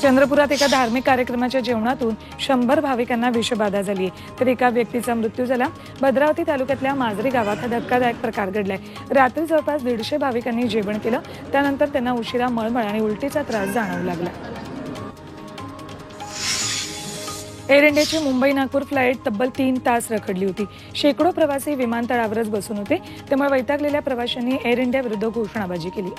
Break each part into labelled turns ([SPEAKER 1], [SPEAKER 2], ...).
[SPEAKER 1] चंद्रपुरात एका धार्मिक कार्यक्रमाच्या जेवणातून 100 भाविकांना विषबाधा झाली आहे, तर एका व्यक्तीचा मृत्यू झाला। भद्रावती तालुक्यातल्या माजरी गावात हा धक्कादायक प्रकार घडलाय। रात्री जवळपास 150 भाविकांनी जेवण केलं, त्यानंतर त्यांना उशिरा मळमळ आणि उलटीचा त्रास जाणवू लागला। एअर इंडियाची मुंबई नागपूर फ्लाईट तब्बल 3 तास रखडली होती। शेकडो प्रवासी विमानतळावरच बसून होते, त्यामुळे वैतागलेल्या प्रवाशांनी एअर इंडिया विरुद्ध घोषणाबाजी केली।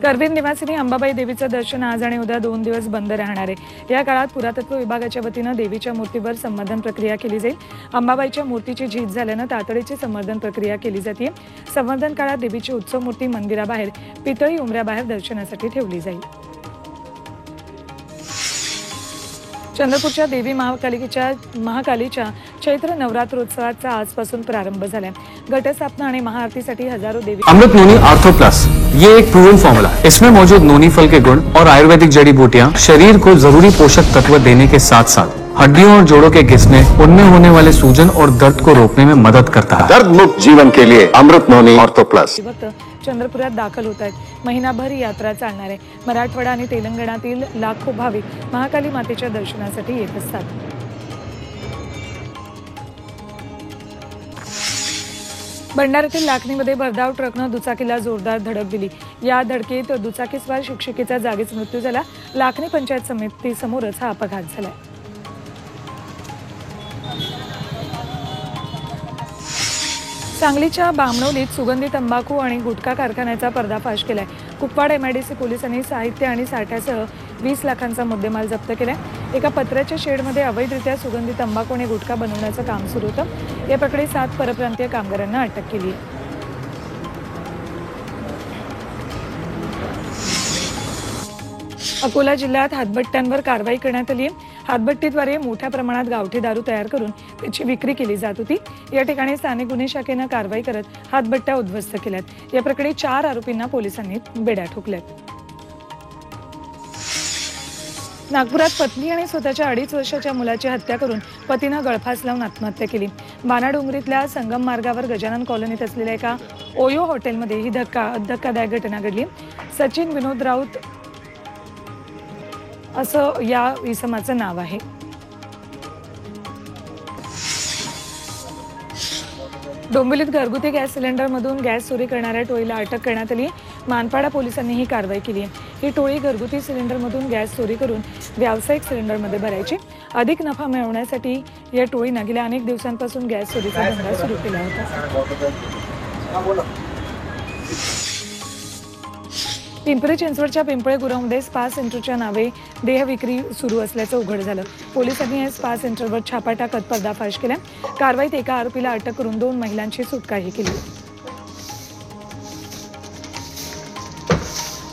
[SPEAKER 1] करवीर निवासिनी अंबाबाई देवीचं दर्शन आज आणि उद्या 2 दिवस बंद राहणार आहे। या काळात पुरातत्व विभागाच्या वतीनं देवीच्या मूर्तीवर संवर्धन प्रक्रिया केली जाईल। अंबाबाईच्या मूर्तीची झीज झाल्यानं तातडीची संवर्धन प्रक्रिया केली जाते। संवर्धन काळात देवीची उत्सव मूर्ती मंदिराबाहेर पितळी उंबऱ्याबाहेर दर्शनासाठी ठेवली जाईल। चंद्रपूरच्या देवी महाकालीच्या चैत्र नवरात्रोत्सवाचा आजपासून प्रारंभ झालाय। घटस्थापना आणि महाआरतीसाठी हजारों देवी।
[SPEAKER 2] अमृत नोनी आर्थो प्लस, ये एक प्रूवन फॉर्मूला है। इसमें मौजूद नोनी फल के गुण और आयुर्वेदिक जड़ी बूटियां शरीर को जरूरी पोषक तत्व देने के साथ साथ हड्डियों और जोड़ों के घिसने, उनमें होने वाले सूजन और दर्द को रोकने में मदद करता है।
[SPEAKER 3] दर्द मुक्त जीवन के लिए अमृत नोनी आर्थो प्लस।
[SPEAKER 1] चंद्रपुरात दाखल होत आहेत। महिनाभर यात्रा चालणार आहे। मराठवाडा आणि तेलंगणातील लाखो भाविक महाकाली मातेच्या दर्शनासाठी येत असतात। भंडाऱ्यातील लाखनीमध्ये भरधाव ट्रकनं दुचाकीला जोरदार धडक दिली। या धडकेत दुचाकीस्वार शिक्षिकेचा जागीच मृत्यू झाला। लाखनी पंचायत समिती समोरच हा अपघात झाला। सांगलीच्या बामणोलीत सुगंधी तंबाखू आणि गुटखा कारखान्याचा पर्दाफाश केलाय। कुपवाड एमआयडीसी पोलिसांनी साहित्य आणि साठ्यासह 20 लाखांचा मुद्देमाल जप्त केलाय। एका पत्र्याच्या शेडमध्ये अवैधरित्या सुगंधी तंबाखू आणि गुटखा बनवण्याचं काम सुरू होतं। या प्रकरणी 7 परप्रांतीय कामगारांना अटक केली आहे। अकोला जिल्ह्यात हातभट्ट्यांवर कारवाई करण्यात आली आहे। हातभट्टीद्वारे मोठ्या प्रमाणात गावठी दारू तयार करून त्याची विक्री केली जात होती। या ठिकाणी स्थानिक गुन्हे शाखेनं कारवाई करत हातभट्ट्या उद्ध्वस्त केल्यात। या प्रकरणी 4 आरोपींना पोलिसांनी बेड्या ठोकल्यात। नागपुरात पत्नी आणि स्वतःच्या 2.5 वर्षाच्या मुलाची हत्या करून पतीनं गळफास लावून आत्महत्या केली। बाणाडोंगरीतल्या संगम मार्गावर गजानन कॉलनीत असलेल्या एका ओयो हॉटेलमध्ये ही धक्कादायक घटना घडली। सचिन विनोद राऊत असं या इसमाचं नाव आहे। डोंबिवलीत घरगुती गॅस सिलेंडरमधून गॅस चोरी करणाऱ्या टोळीला अटक करण्यात आली। मानपाडा पोलिसांनी ही कारवाई केली आहे। ही टोळी घरगुती सिलेंडरमधून गॅस चोरी करून व्यावसायिक सिलेंडरमध्ये भरायची। अधिक नफा मिळवण्यासाठी या टोळीने गेल्या अनेक दिवसांपासून गॅस चोरीचा धंदा सुरू केला होता। पिंपरी चिंचवडच्या पिंपळे गुरामध्ये स्पा सेंटरच्या नावे देह विक्री सुरू असल्याचं उघड झालं। पोलिसांनी या स्पा सेंटरवर छापा टाकत पर्दाफाश केला। कारवाईत एका आरोपीला अटक करून 2 महिलांची सुटकाही केली।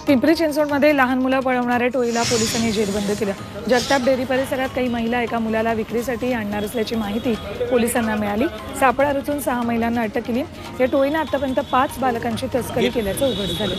[SPEAKER 1] पिंपरी चिंचवडमध्ये लहान मुलं पळवणाऱ्या टोळीला पोलिसांनी जेरबंद केलं। जगताप डेअरी परिसरात काही महिला एका मुलाला विक्रीसाठी आणणार असल्याची माहिती पोलिसांना मिळाली। सापळा रचून 6 महिलांना अटक केली। या टोळीने आतापर्यंत 5 बालकांची तस्करी केल्याचं उघड झालं।